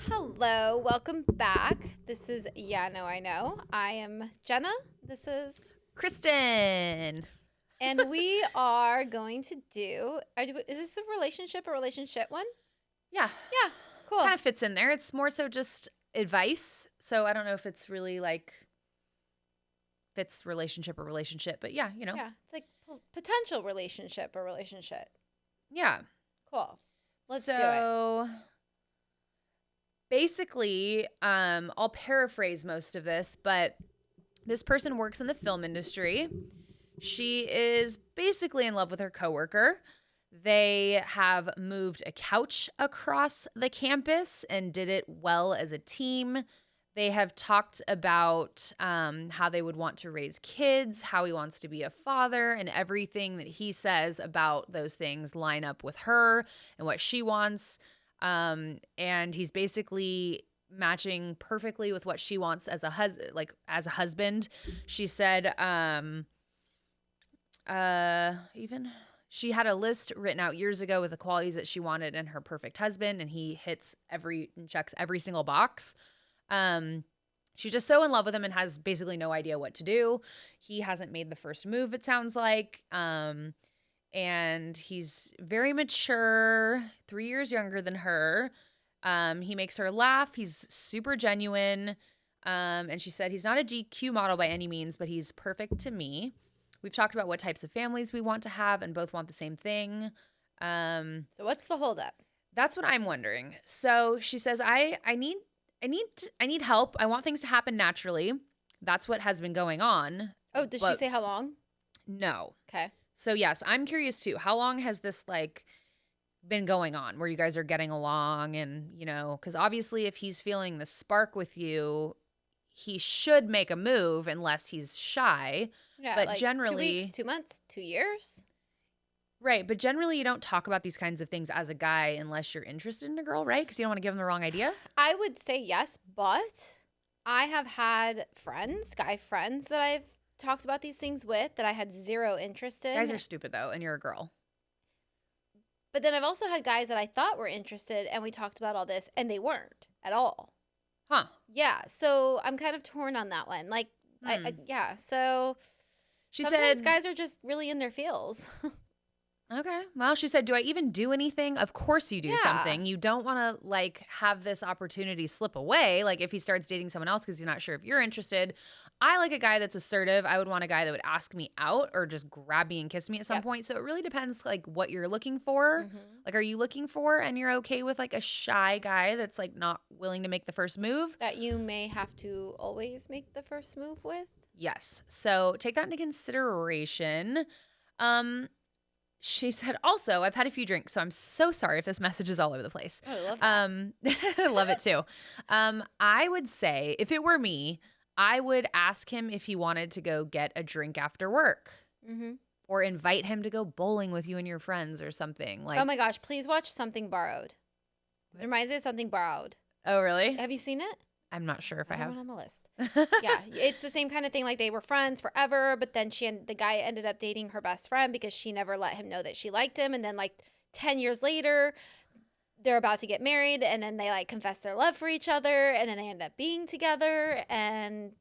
Hello, welcome back. This is Yeah, No, I Know. I am Jenna. This is Kristen. and we are going to is this a relationship one? Yeah. Yeah, cool. Kind of fits in there. It's more so just advice. So I don't know if it's really like fits relationship, but yeah, Yeah, it's like potential relationship. Yeah. Cool. Let's do it. So basically, I'll paraphrase most of this, but this person works in the film industry. She is basically in love with her coworker. They have moved a couch across the campus and did it well as a team. They have talked about how they would want to raise kids, how he wants to be a father, and everything that he says about those things line up with her and what she wants. And he's basically matching perfectly with what she wants as a husband. She said, even she had a list written out years ago with the qualities that she wanted in her perfect husband, and he checks every single box. She's just so in love with him and has basically no idea what to do. He hasn't made the first move, it sounds like. And he's very mature, 3 years younger than her. He makes her laugh. He's super genuine. And she said he's not a GQ model by any means, but he's perfect to me. We've talked about what types of families we want to have and both want the same thing. So what's the holdup? That's what I'm wondering. So she says, I need help. I want things to happen naturally. That's what has been going on. Oh, did she say how long? No. Okay. So yes, I'm curious too. How long has this been going on where you guys are getting along? And, because obviously if he's feeling the spark with you, he should make a move unless he's shy. Yeah, but like generally 2 weeks, 2 months, 2 years. Right. But generally you don't talk about these kinds of things as a guy unless you're interested in a girl, right? Because you don't want to give them the wrong idea. I would say yes, but I have had guy friends that I've talked about these things with that I had zero interest in. Guys are stupid though, and you're a girl. But then I've also had guys that I thought were interested and we talked about all this and they weren't at all. Huh. Yeah. So I'm kind of torn on that one. Like, yeah. So sometimes guys are just really in their feels. Okay. Well, she said, do I even do anything? Of course you do something. You don't want to have this opportunity slip away. Like if he starts dating someone else because he's not sure if you're interested. I like a guy that's assertive. I would want a guy that would ask me out or just grab me and kiss me at some point. So it really depends what you're looking for. Mm-hmm. Are you looking for and you're okay with a shy guy that's not willing to make the first move? That you may have to always make the first move with? Yes. So take that into consideration. She said, also, I've had a few drinks, so I'm so sorry if this message is all over the place. Oh, I love that. I love it too. I would say, if it were me, I would ask him if he wanted to go get a drink after work. Mm-hmm. Or invite him to go bowling with you and your friends or something. Oh my gosh, please watch Something Borrowed. It reminds me of Something Borrowed. Oh, really? Have you seen it? I'm not sure if I have. It on the list. Yeah, it's the same kind of thing. They were friends forever, but then the guy ended up dating her best friend because she never let him know that she liked him. And then 10 years later, they're about to get married, and then they confess their love for each other, and then they end up being together. And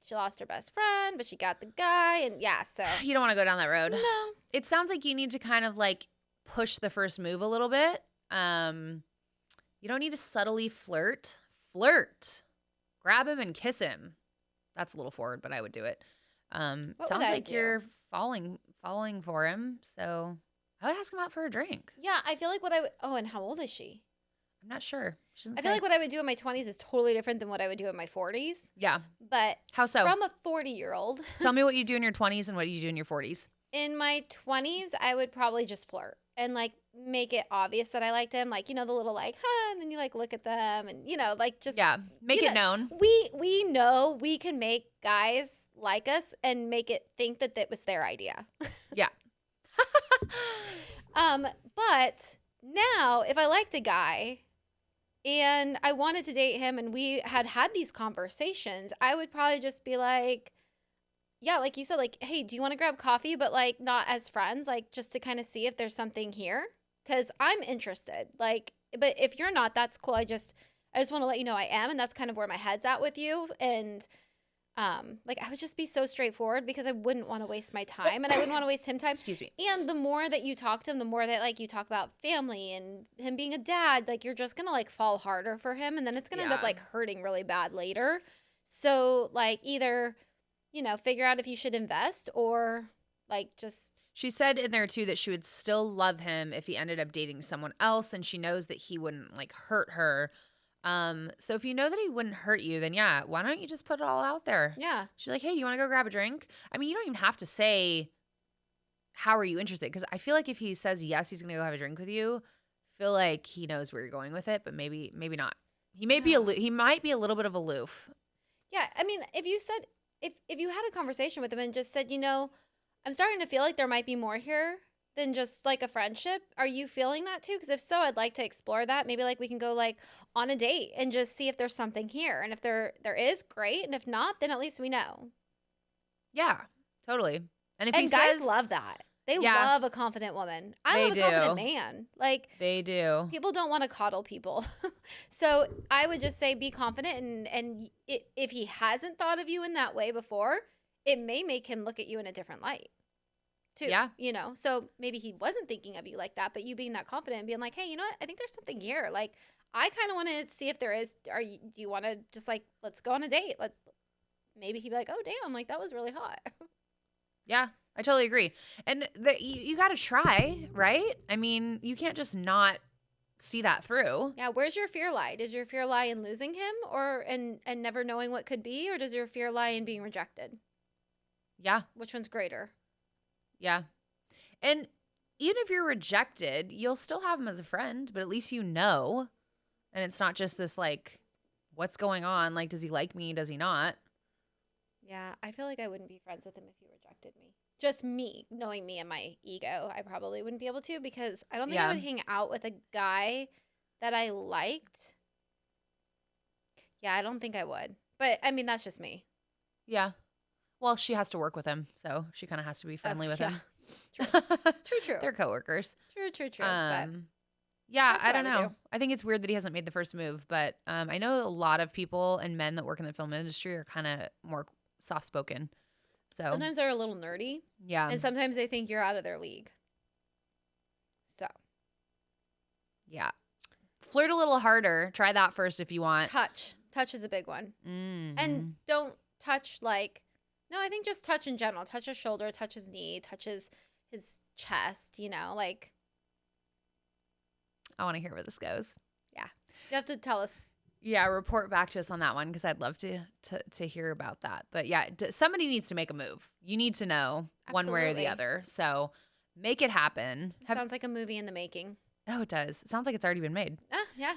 she lost her best friend, but she got the guy, and yeah. So you don't want to go down that road. No, it sounds like you need to kind of push the first move a little bit. You don't need to subtly flirt. Grab him and kiss him. That's a little forward, but I would do it. Sounds like you're falling for him. So I would ask him out for a drink. Yeah, I feel like and how old is she? I'm not sure. I feel like what I would do in my 20s is totally different than what I would do in my 40s. Yeah. But how so? From a 40-year-old. Tell me what you do in your 20s and what you do in your 40s. In my 20s, I would probably just flirt and make it obvious that I liked him. The little huh, and then you look at them and just make it known. We know we can make guys like us and make it think that was their idea. Yeah. But now if I liked a guy and I wanted to date him and we had these conversations, I would probably just be yeah, like you said, hey, do you want to grab coffee? But not as friends, just to kind of see if there's something here. Because I'm interested. But if you're not, that's cool. I I just want to let you know I am, and that's kind of where my head's at with you. And like I would just be so straightforward because I wouldn't want to waste my time and I wouldn't want to waste him time. Excuse me. And the more that you talk to him, the more that like you talk about family and him being a dad, like you're just going to like fall harder for him and then it's going to end up like hurting really bad later. So like either, you know, figure out if you should invest or like just. She said in there too that she would still love him if he ended up dating someone else and she knows that he wouldn't like hurt her. So if you know that he wouldn't hurt you, then yeah, why don't you just put it all out there? Yeah. She's like, hey, you want to go grab a drink? I mean, you don't even have to say, how are you interested? Because I feel like if he says yes, he's going to go have a drink with you, I feel like he knows where you're going with it, but maybe not. He may be he might be a little bit of aloof. Yeah. I mean, if you said, if you had a conversation with him and just said, you know, I'm starting to feel like there might be more here than just like a friendship. Are you feeling that too? Because if so, I'd like to explore that. Maybe like we can go like on a date and just see if there's something here. And if there is, great. And if not, then at least we know. Yeah, totally. And if and he guys says, love that. They love a confident woman. I love a confident man. Like they do. People don't want to coddle people. So I would just say be confident. And if he hasn't thought of you in that way before, it may make him look at you in a different light. Too, yeah. You know, so maybe he wasn't thinking of you like that, but you being that confident and being like, hey, you know what? I think there's something here. Like, I kind of want to see if there is. Do you want to just like, let's go on a date? Maybe he'd be like, oh, damn, like that was really hot. Yeah, I totally agree. And you got to try, right? I mean, you can't just not see that through. Yeah, where's your fear lie? Does your fear lie in losing him or and never knowing what could be? Or does your fear lie in being rejected? Yeah. Which one's greater? Yeah. And even if you're rejected, you'll still have him as a friend, but at least you know. And it's not just this like, what's going on? Like, does he like me? Does he not? Yeah, I feel like I wouldn't be friends with him if he rejected me. Just me, knowing me and my ego, I probably wouldn't be able to because I don't think I would hang out with a guy that I liked. Yeah, I don't think I would. But, I mean, that's just me. Yeah. Well, she has to work with him, so she kind of has to be friendly with him. True. They're coworkers. True. Yeah, I don't know. I think it's weird that he hasn't made the first move, but I know a lot of people and men that work in the film industry are kind of more soft-spoken. So sometimes they're a little nerdy. Yeah. And sometimes they think you're out of their league. So. Yeah. Flirt a little harder. Try that first if you want. Touch. Touch is a big one. Mm-hmm. And don't touch like, no, I think just touch in general. Touch his shoulder, touch his knee, touch his chest, you know, like. I want to hear where this goes. Yeah. You have to tell us. Yeah, report back to us on that one because I'd love to hear about that. But yeah, somebody needs to make a move. You need to know one way or the other. So make it happen. Sounds like a movie in the making. Oh, it does. It sounds like it's already been made. Yeah,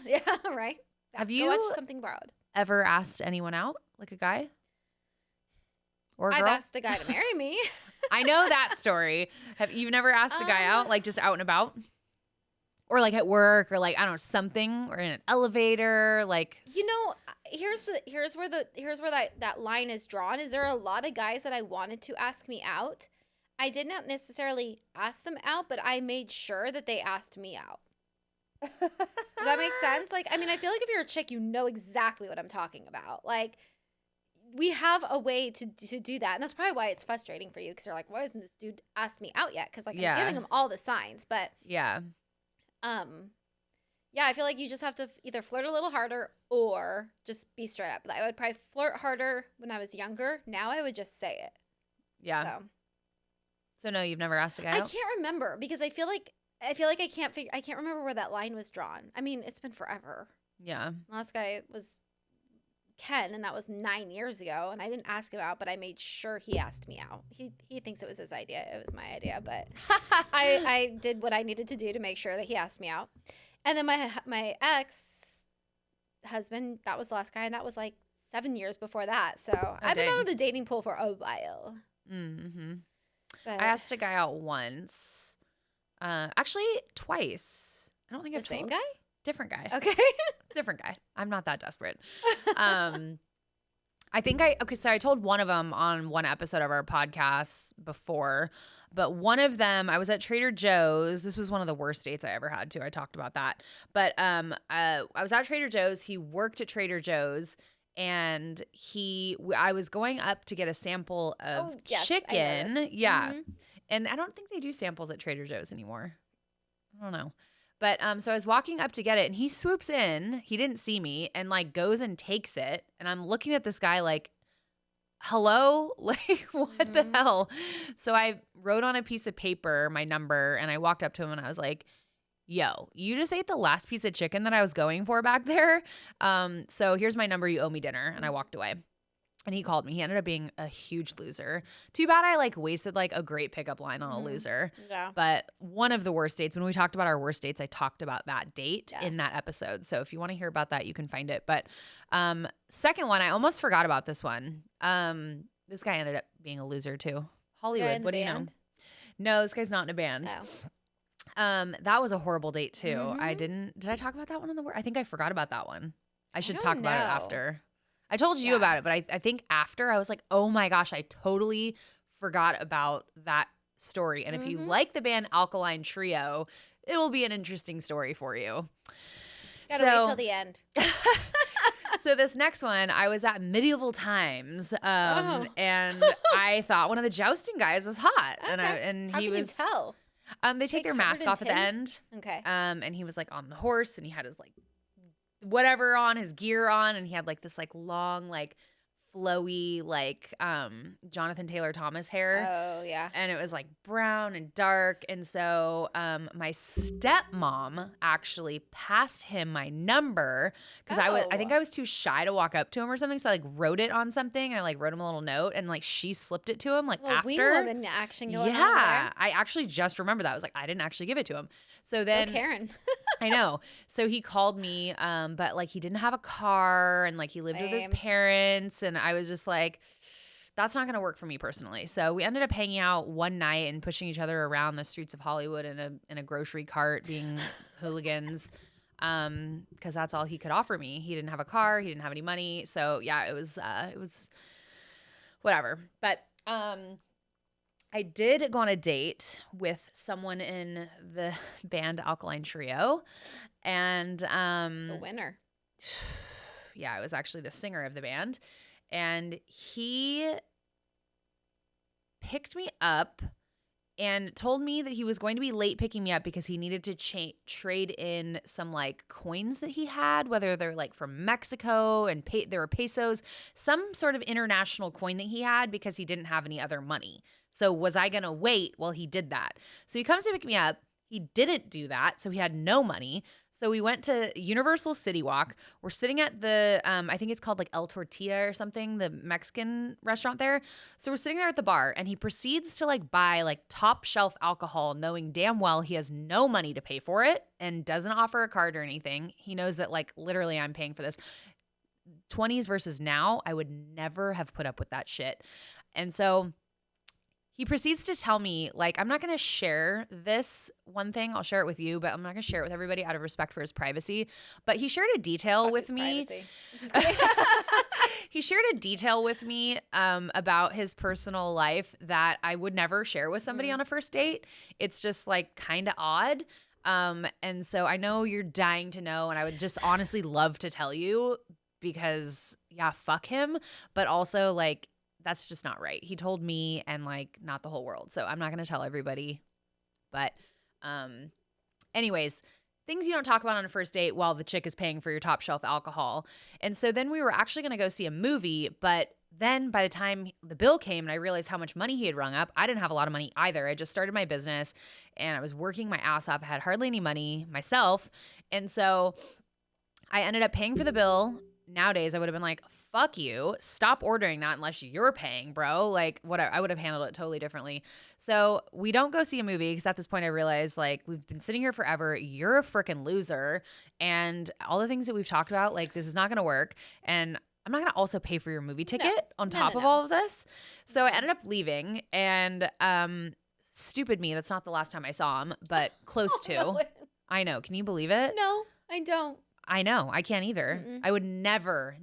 right. Yeah, have you watch Something Borrowed ever asked anyone out, like a guy or a girl? I've asked a guy to marry me. I know that story. Have you never asked a guy out, like just out and about? Or like at work or like, I don't know, something or in an elevator, like. You know, here's where that line is drawn. Is there are a lot of guys that I wanted to ask me out. I did not necessarily ask them out, but I made sure that they asked me out. Does that make sense? Like, I mean, I feel like if you're a chick, you know exactly what I'm talking about. Like, we have a way to do that. And that's probably why it's frustrating for you because you're like, why hasn't this dude asked me out yet? Because like I'm giving him all the signs, but. Yeah. Yeah, I feel like you just have to either flirt a little harder or just be straight up. I would probably flirt harder when I was younger. Now I would just say it. Yeah. So no, you've never asked a guy out? I can't remember because I feel like I can't remember where that line was drawn. I mean, it's been forever. Yeah. Last guy was Ken, and that was 9 years ago, and I didn't ask him out, but I made sure he asked me out. He thinks it was his idea. It was my idea, but I did what I needed to do to make sure that he asked me out. And then my ex-husband, that was the last guy, and that was like 7 years before that. So I've been out of the dating pool for a while. Mm-hmm. But I asked a guy out once. Actually, twice. I don't think I've same guy? Different guy. Okay. Different guy. I'm not that desperate. I So I told one of them on one episode of our podcast before, but one of them, I was at Trader Joe's. This was one of the worst dates I ever had too. I talked about that. But I was at Trader Joe's. He worked at Trader Joe's, and I was going up to get a sample of chicken. Yeah. Mm-hmm. And I don't think they do samples at Trader Joe's anymore. I don't know. But so I was walking up to get it, and he swoops in. He didn't see me, and like goes and takes it. And I'm looking at this guy like, hello? Like, what the hell? So I wrote on a piece of paper my number, and I walked up to him, and I was like, yo, you just ate the last piece of chicken that I was going for back there. So here's my number. You owe me dinner. And I walked away. And he called me. He ended up being a huge loser. Too bad I like wasted like a great pickup line on a loser. Yeah. But one of the worst dates, when we talked about our worst dates, I talked about that date in that episode. So if you want to hear about that, you can find it. But second one, I almost forgot about this one. This guy ended up being a loser too. Hollywood, what do you know? No, this guy's not in a band. Oh. That was a horrible date too. Mm-hmm. Did I talk about that one on the I think I forgot about that one. I should talk about it after. I told you about it, but I think after I was like, oh my gosh, I totally forgot about that story. And if you like the band Alkaline Trio, it will be an interesting story for you. Gotta wait till the end. So this next one, I was at Medieval Times, and I thought one of the jousting guys was hot. Okay. And How he can was. You tell? They take their mask off at the end. Okay. And he was like on the horse, and he had his like whatever on, his gear on, and he had like this like long like flowy like Jonathan Taylor Thomas hair. Oh yeah. And it was like brown and dark. And so my stepmom actually passed him my number because I think I was too shy to walk up to him or something. So I like wrote it on something, and I like wrote him a little note, and like she slipped it to him like after. We women action going on there. I actually just remembered that. I was like, I didn't actually give it to him. So then Karen. I know. So he called me, but like he didn't have a car, and like he lived with his parents, and I was just like, that's not going to work for me personally. So we ended up hanging out one night and pushing each other around the streets of Hollywood in a grocery cart, being hooligans, because that's all he could offer me. He didn't have a car, he didn't have any money. So yeah, it was whatever. But I did go on a date with someone in the band Alkaline Trio, and it's a winner. Yeah, I was actually the singer of the band, and he picked me up and told me that he was going to be late picking me up because he needed to trade in some like coins that he had, whether they're like from Mexico and there were pesos, some sort of international coin that he had because he didn't have any other money. So was I going to wait while he did that? So he comes to pick me up. He didn't do that. So he had no money. So we went to Universal City Walk. We're sitting at the, I think it's called like El Tortilla or something, the Mexican restaurant there. So we're sitting there at the bar, and he proceeds to like buy like top shelf alcohol, knowing damn well he has no money to pay for it and doesn't offer a card or anything. He knows that like literally I'm paying for this. 20s versus now, I would never have put up with that shit. And so he proceeds to tell me, like, I'm not going to share this one thing. I'll share it with you, but I'm not going to share it with everybody out of respect for his privacy. But he shared a detail with me. Just kidding. He shared a detail with me about his personal life that I would never share with somebody on a first date. It's just like kind of odd. And so I know you're dying to know, and I would just honestly love to tell you because, yeah, fuck him. But also, like, that's just not right. He told me and like not the whole world. So I'm not going to tell everybody. But anyways, things you don't talk about on a first date while the chick is paying for your top shelf alcohol. And so then we were actually going to go see a movie. But then by the time the bill came and I realized how much money he had rung up, I didn't have a lot of money either. I just started my business and I was working my ass off. I had hardly any money myself. And so I ended up paying for the bill. Nowadays, I would have been like, fuck you. Stop ordering that unless you're paying, bro. Like, whatever. I would have handled it totally differently. So we don't go see a movie because at this point I realized, like, we've been sitting here forever. You're a freaking loser. And all the things that we've talked about, like, this is not going to work. And I'm not going to also pay for your movie ticket on top of all of this. So I ended up leaving. And stupid me. That's not the last time I saw him, but close to. I know. Can you believe it? No, I don't. I know. I can't either. I would never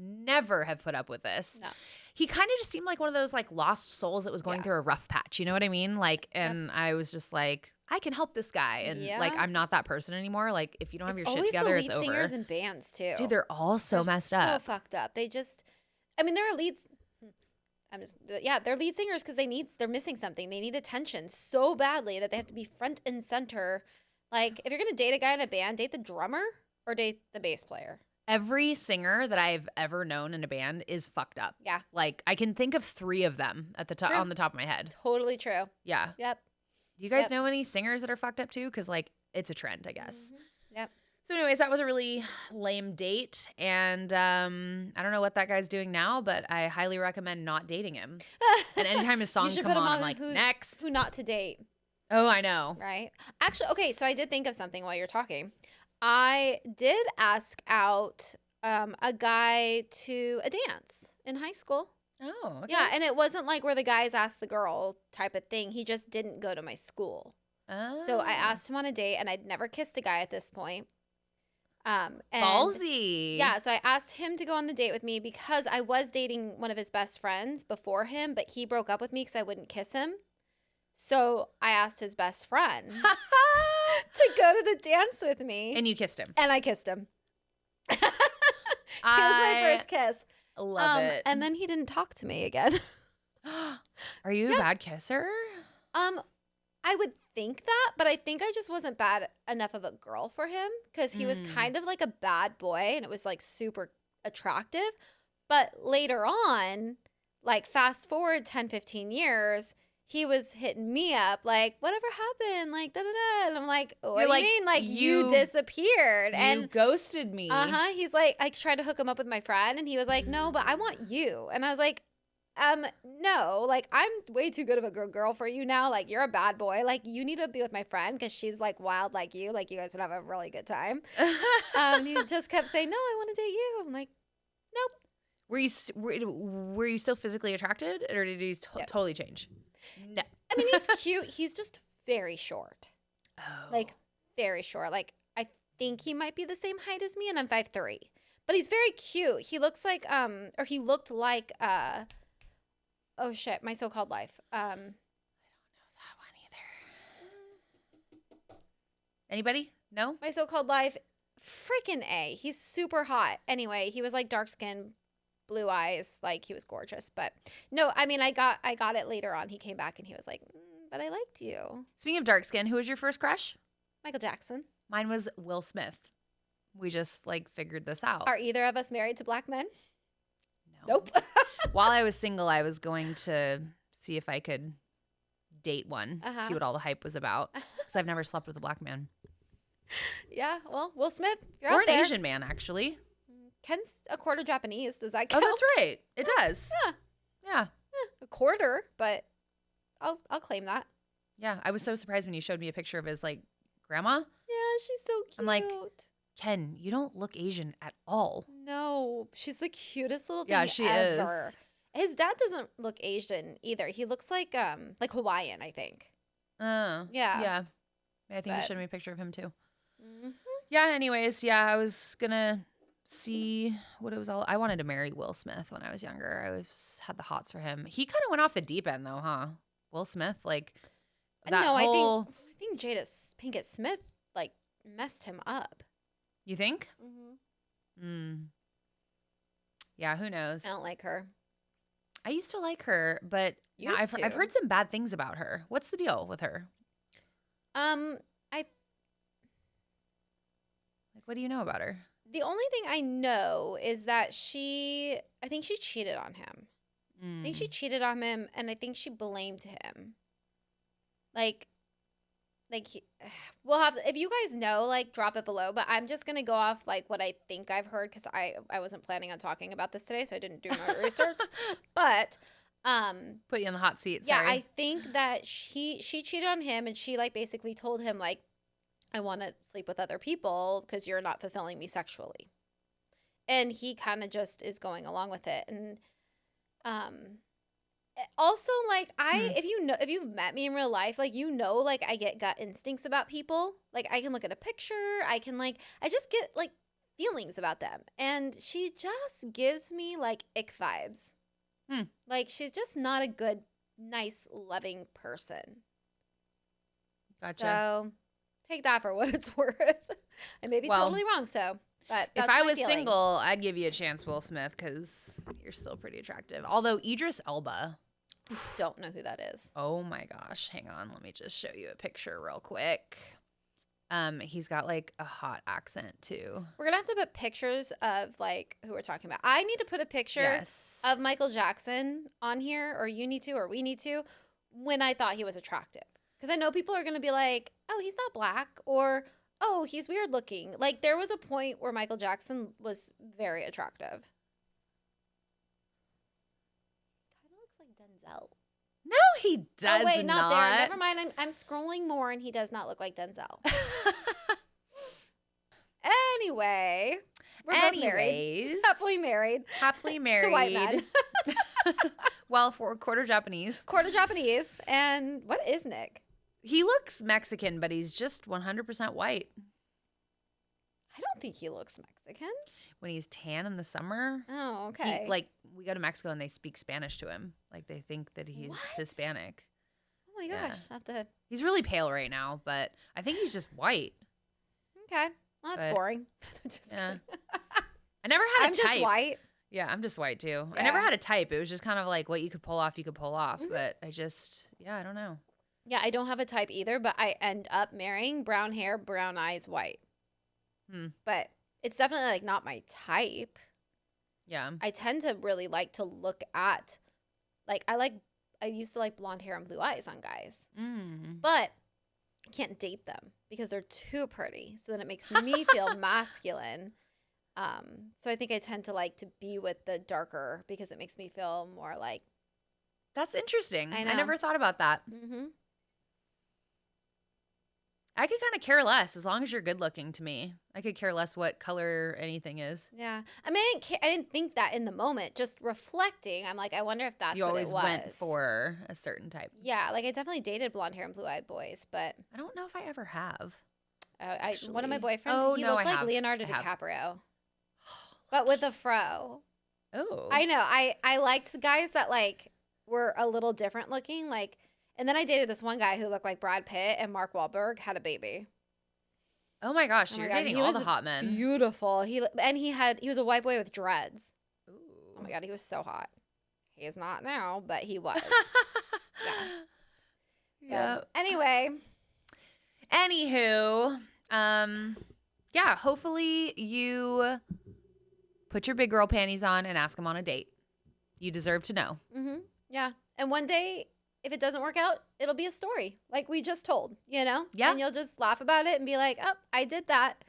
have put up with this. No. he kind of just seemed like one of those like lost souls that was going through a rough patch. You know what I mean? Like, and I was just like, I can help this guy. And like, I'm not that person anymore. Like, if you don't have your shit together, it's over. Always the lead singers and bands too. Dude, they're all so messed up. So fucked up. They just, I mean, they're leads. They're lead singers because they're missing something. They need attention so badly that they have to be front and center. Like, if you're going to date a guy in a band, date the drummer or date the bass player. Every singer that I've ever known in a band is fucked up. Yeah. Like, I can think of 3 of them at the top on the top of my head. Totally true. Yeah. Yep. Do you guys know any singers that are fucked up too? Because, like, it's a trend, I guess. Yep. So anyways, that was a really lame date. And I don't know what that guy's doing now, but I highly recommend not dating him. And anytime his songs come on, I'm like, next. Who not to date. Oh, I know. Right? Actually, okay, so I did think of something while you're talking. I did ask out a guy to a dance in high school. Oh, okay. Yeah, and it wasn't like where the guys asked the girl type of thing. He just didn't go to my school. Oh. So I asked him on a date, and I'd never kissed a guy at this point. And ballsy. Yeah, so I asked him to go on the date with me because I was dating one of his best friends before him, but he broke up with me because I wouldn't kiss him. So I asked his best friend to go to the dance with me. And you kissed him. And I kissed him. He was my first kiss. Love it. And then he didn't talk to me again. Are you a bad kisser? I would think that, but I think I just wasn't bad enough of a girl for him because he was kind of like a bad boy and it was like super attractive. But later on, like fast forward 10, 15 years, he was hitting me up like, whatever happened? Like, da-da-da. And I'm like, what do you mean? Like, you disappeared. And ghosted me. He's like, I tried to hook him up with my friend and he was like, no, but I want you. And I was like, no, like, I'm way too good of a girl for you now. Like, you're a bad boy. Like, you need to be with my friend because she's like wild like you. Like, you guys would have a really good time. He just kept saying, no, I want to date you. I'm like, nope. Were you still physically attracted or did he totally change? No. I mean, he's cute. He's just very short. Oh. Like, very short. Like, I think he might be the same height as me and I'm 5'3". But he's very cute. He looks like, or he looked like, oh shit, My So-Called Life. I don't know that one either. Anybody? No? My So-Called Life. Freaking A. He's super hot. Anyway, he was like dark skin, blue eyes. Like, he was gorgeous. But no, I mean, I got it later on. He came back and he was like, but I liked you. Speaking of dark skin, who was your first crush? Michael Jackson. Mine was Will Smith. We just like figured this out. Are either of us married to black men? No. Nope. While I was single, I was going to see if I could date one, see what all the hype was about. Because I've never slept with a black man. Yeah, well, Will Smith, you're or out an there. Asian man, actually. Ken's a quarter Japanese. Does that count? Oh, that's right. It does. Yeah. A quarter, but I'll claim that. Yeah, I was so surprised when you showed me a picture of his like grandma. Yeah, she's so cute. I'm like, Ken, you don't look Asian at all. No, she's the cutest little thing yeah, she ever. is. His dad doesn't look Asian either. He looks like Hawaiian, I think. Yeah. Yeah. I think you showed me a picture of him too. Mm-hmm. Yeah, anyways, I was gonna see what it was all. I wanted to marry Will Smith when I was younger. I had the hots for him. He kind of went off the deep end though, huh? Will Smith, like that whole... I think Jada Pinkett Smith like messed him up. You think? Mm-hmm. Yeah, who knows? I don't like her. I used to like her, but I've heard some bad things about her. What's the deal with her? What do you know about her? The only thing I know is that I think she cheated on him. I think she cheated on him, and I think she blamed him. We'll have to, if you guys know, like, drop it below. But I'm just gonna go off like what I think I've heard because I wasn't planning on talking about this today, so I didn't do my research. But put you in the hot seat. Yeah, sorry. I think that she cheated on him, and she like basically told him like, I want to sleep with other people because you're not fulfilling me sexually. And he kind of just is going along with it. And also, like, if you've met me in real life, like, like, I get gut instincts about people. Like, I can look at a picture. I just get, like, feelings about them. And she just gives me, like, ick vibes. Like, she's just not a good, nice, loving person. Gotcha. So take that for what it's worth. I may be totally wrong, but if that's I my was feeling. single, I'd give you a chance, Will Smith, because you're still pretty attractive. Although Idris Elba. Don't know who that is. Oh my gosh. Hang on. Let me just show you a picture real quick. He's got like a hot accent too. We're gonna have to put pictures of like who we're talking about. I need to put a picture Yes. of Michael Jackson on here, or you need to, or we need to, when I thought he was attractive. Because I know people are gonna be like, oh, he's not black, or oh, he's weird looking. Like, there was a point where Michael Jackson was very attractive. Kind of looks like Denzel. No, he does Oh, wait, not there. not. Never mind. I'm scrolling more, and he does not look like Denzel. Anyway, we're both married. Happily married. Happily married. To white men. Well, for quarter Japanese. Quarter Japanese. And what is Nick? He looks Mexican, but he's just 100% white. I don't think he looks Mexican. When he's tan in the summer. Oh, okay. We go to Mexico and they speak Spanish to him. Like, they think that he's Hispanic. Oh my gosh. I have to. He's really pale right now, but I think he's just white. Okay. Well, that's boring. Just yeah. kidding. I never had a type. I'm just white. Yeah, I'm just white too. Yeah. I never had a type. It was just kind of like what you could pull off, But I don't know. Yeah, I don't have a type either, but I end up marrying brown hair, brown eyes, white. But it's definitely like not my type. Yeah. I tend to really like to look at, like, I used to like blonde hair and blue eyes on guys. But I can't date them because they're too pretty. So then it makes me feel masculine. So I think I tend to like to be with the darker because it makes me feel more like. That's interesting. I know. I never thought about that. Mm-hmm. I could kind of care less as long as you're good looking to me. I could care less what color anything is. Yeah. I mean, I didn't think that in the moment. Just reflecting, I'm like, I wonder if that's you what always it was. went for a certain type. Yeah. Like, I definitely dated blonde hair and blue-eyed boys, but. I don't know if I ever have. One of my boyfriends, Oh, he no, looked I like have. Leonardo I have. DiCaprio. But with a fro. Oh. I know. I liked guys that, like, were a little different looking. Like, and then I dated this one guy who looked like Brad Pitt, and Mark Wahlberg had a baby. Oh my gosh, Oh my you're God, dating he all was the hot men. Beautiful. He was a white boy with dreads. Ooh. Oh my God, he was so hot. He is not now, but he was. Yeah. Anyway. Anywho, yeah, hopefully you put your big girl panties on and ask him on a date. You deserve to know. Mm-hmm. Yeah. And one day, if it doesn't work out, it'll be a story like we just told, you know? Yeah. And you'll just laugh about it and be like, oh, I did that.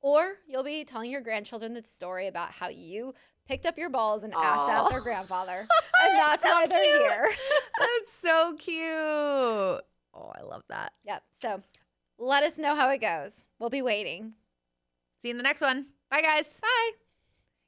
Or you'll be telling your grandchildren the story about how you picked up your balls and asked out their grandfather. And that's so why they're cute. here. That's so cute. Oh, I love that. Yep. So let us know how it goes. We'll be waiting. See you in the next one. Bye, guys. Bye.